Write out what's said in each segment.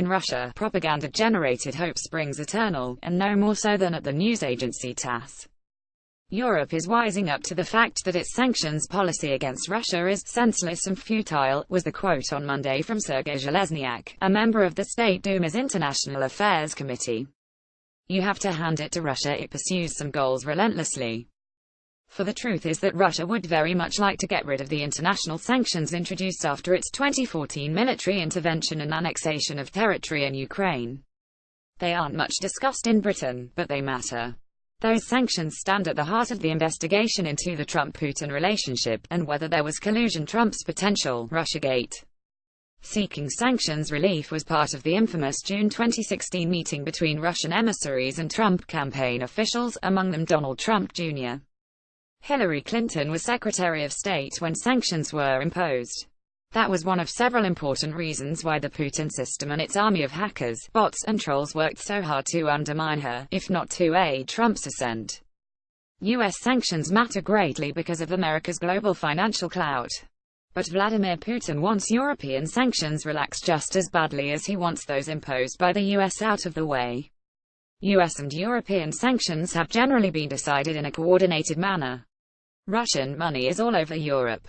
In Russia, propaganda-generated hope springs eternal, and no more so than at the news agency TASS. Europe is wising up to the fact that its sanctions policy against Russia is senseless and futile, was the quote on Monday from Sergei Zhelezniak, a member of the State Duma's International Affairs Committee. You have to hand it to Russia, it pursues some goals relentlessly. For the truth is that Russia would very much like to get rid of the international sanctions introduced after its 2014 military intervention and annexation of territory in Ukraine. They aren't much discussed in Britain, but they matter. Those sanctions stand at the heart of the investigation into the Trump-Putin relationship, and whether there was collusion. Trump's potential Russiagate. Seeking sanctions relief was part of the infamous June 2016 meeting between Russian emissaries and Trump campaign officials, among them Donald Trump Jr. Hillary Clinton was Secretary of State when sanctions were imposed. That was one of several important reasons why the Putin system and its army of hackers, bots, and trolls worked so hard to undermine her, if not to aid Trump's ascent. U.S. sanctions matter greatly because of America's global financial clout. But Vladimir Putin wants European sanctions relaxed just as badly as he wants those imposed by the U.S. out of the way. U.S. and European sanctions have generally been decided in a coordinated manner. Russian money is all over Europe.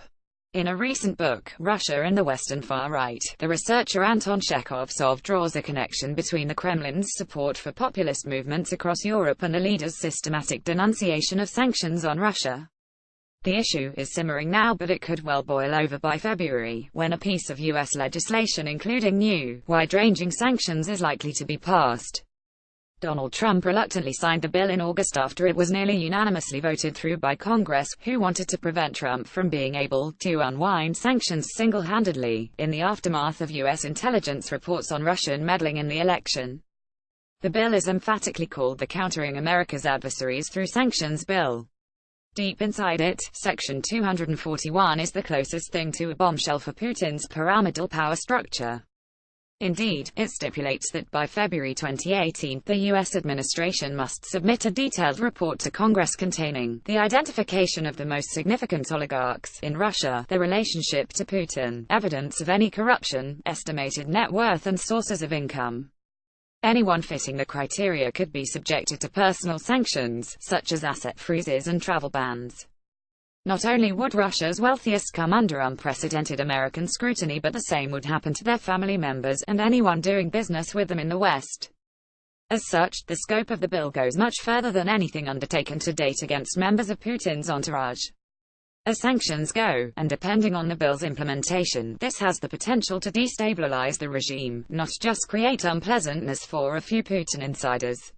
In a recent book, Russia and the Western Far Right, the researcher Anton Chekhovsov draws a connection between the Kremlin's support for populist movements across Europe and the leader's systematic denunciation of sanctions on Russia. The issue is simmering now, but it could well boil over by February, when a piece of U.S. legislation including new, wide-ranging sanctions is likely to be passed. Donald Trump reluctantly signed the bill in August after it was nearly unanimously voted through by Congress, who wanted to prevent Trump from being able to unwind sanctions single-handedly, in the aftermath of U.S. intelligence reports on Russian meddling in the election. The bill is emphatically called the Countering America's Adversaries Through Sanctions Bill. Deep inside it, Section 241 is the closest thing to a bombshell for Putin's pyramidal power structure. Indeed, it stipulates that by February 2018, the U.S. administration must submit a detailed report to Congress containing the identification of the most significant oligarchs in Russia, their relationship to Putin, evidence of any corruption, estimated net worth and sources of income. Anyone fitting the criteria could be subjected to personal sanctions, such as asset freezes and travel bans. Not only would Russia's wealthiest come under unprecedented American scrutiny, but the same would happen to their family members and anyone doing business with them in the West. As such, the scope of the bill goes much further than anything undertaken to date against members of Putin's entourage. As sanctions go, and depending on the bill's implementation, this has the potential to destabilize the regime, not just create unpleasantness for a few Putin insiders.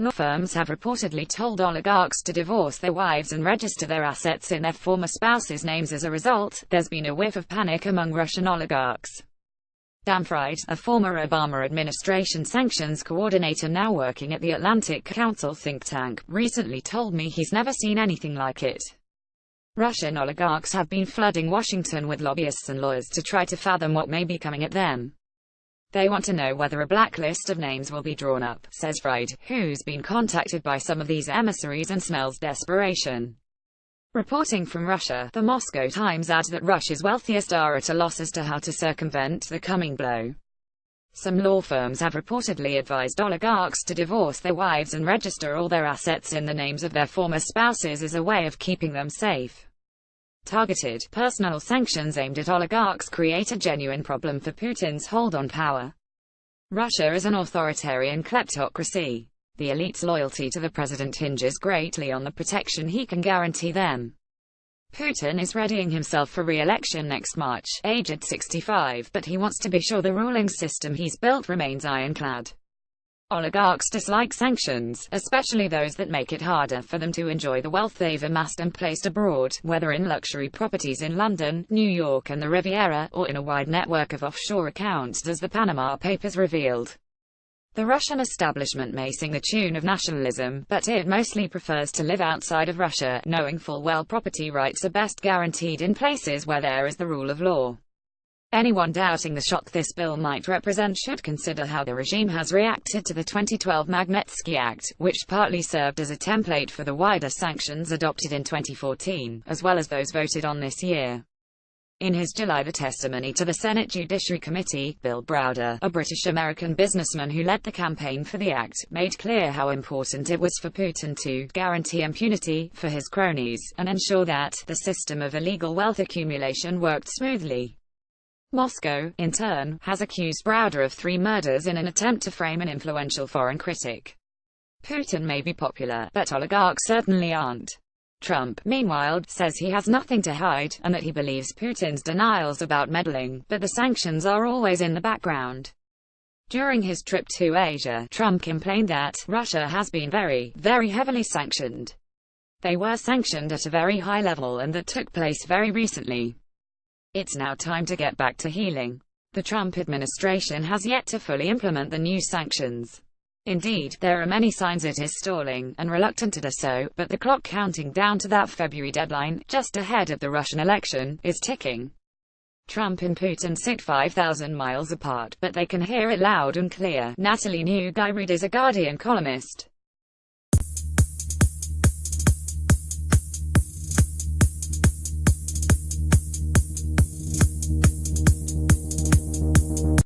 Law firms have reportedly told oligarchs to divorce their wives and register their assets in their former spouses' names. As a result, there's been a whiff of panic among Russian oligarchs. Dan Fried, a former Obama administration sanctions coordinator now working at the Atlantic Council think tank, recently told me he's never seen anything like it. Russian oligarchs have been flooding Washington with lobbyists and lawyers to try to fathom what may be coming at them. They want to know whether a blacklist of names will be drawn up, says Fried, who's been contacted by some of these emissaries and smells desperation. Reporting from Russia, the Moscow Times adds that Russia's wealthiest are at a loss as to how to circumvent the coming blow. Some law firms have reportedly advised oligarchs to divorce their wives and register all their assets in the names of their former spouses as a way of keeping them safe. Targeted, personal sanctions aimed at oligarchs create a genuine problem for Putin's hold on power. Russia is an authoritarian kleptocracy. The elite's loyalty to the president hinges greatly on the protection he can guarantee them. Putin is readying himself for re-election next March, aged 65, but he wants to be sure the ruling system he's built remains ironclad. Oligarchs dislike sanctions, especially those that make it harder for them to enjoy the wealth they've amassed and placed abroad, whether in luxury properties in London, New York and the Riviera, or in a wide network of offshore accounts, as the Panama Papers revealed. The Russian establishment may sing the tune of nationalism, but it mostly prefers to live outside of Russia, knowing full well property rights are best guaranteed in places where there is the rule of law. Anyone doubting the shock this bill might represent should consider how the regime has reacted to the 2012 Magnitsky Act, which partly served as a template for the wider sanctions adopted in 2014, as well as those voted on this year. In his July testimony to the Senate Judiciary Committee, Bill Browder, a British-American businessman who led the campaign for the act, made clear how important it was for Putin to guarantee impunity for his cronies, and ensure that the system of illegal wealth accumulation worked smoothly. Moscow, in turn, has accused Browder of 3 murders in an attempt to frame an influential foreign critic. Putin may be popular, but oligarchs certainly aren't. Trump, meanwhile, says he has nothing to hide, and that he believes Putin's denials about meddling, but the sanctions are always in the background. During his trip to Asia, Trump complained that Russia has been very, very heavily sanctioned. They were sanctioned at a very high level, and that took place very recently. It's now time to get back to healing. The Trump administration has yet to fully implement the new sanctions. Indeed, there are many signs it is stalling, and reluctant to do so, but the clock counting down to that February deadline, just ahead of the Russian election, is ticking. Trump and Putin sit 5,000 miles apart, but they can hear it loud and clear. Natalie, nougayrède, is a Guardian columnist.